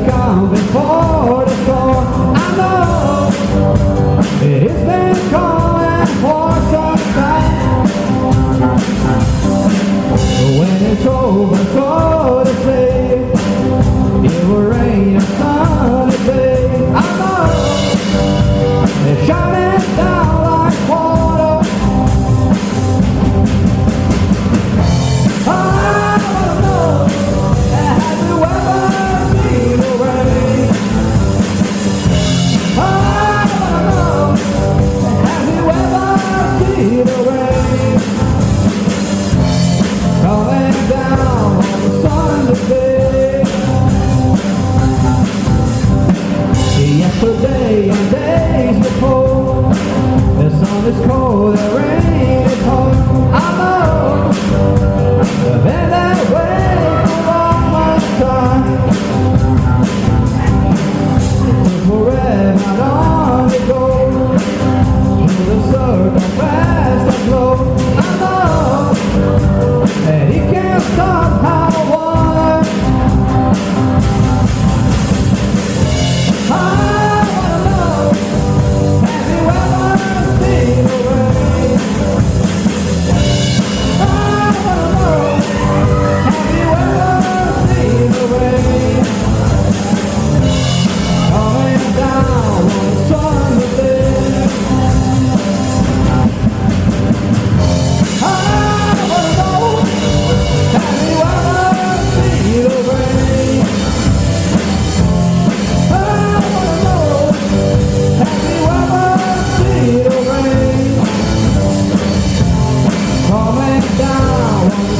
calm before the storm. I know it's been calling for some time. When it's over, so to say, it will rain a sunny day. I know it's shining down like water. I don't know, have you ever seen the rain? I don't know, have you ever seen the rain? Coming down on the Sunday day. Yesterday and days before, the sun is cold, the rain is hot. I know I've been that way for all my time. It took forever long to go through the circle fast and slow. I know that he can't stop how water. I wanna know, have you ever seen the rain? I wanna know, have you ever seen the rain? Coming down on the Sunday day. I wanna know, have you ever seen the rain? I wanna know, have you ever seen the rain? Coming down on the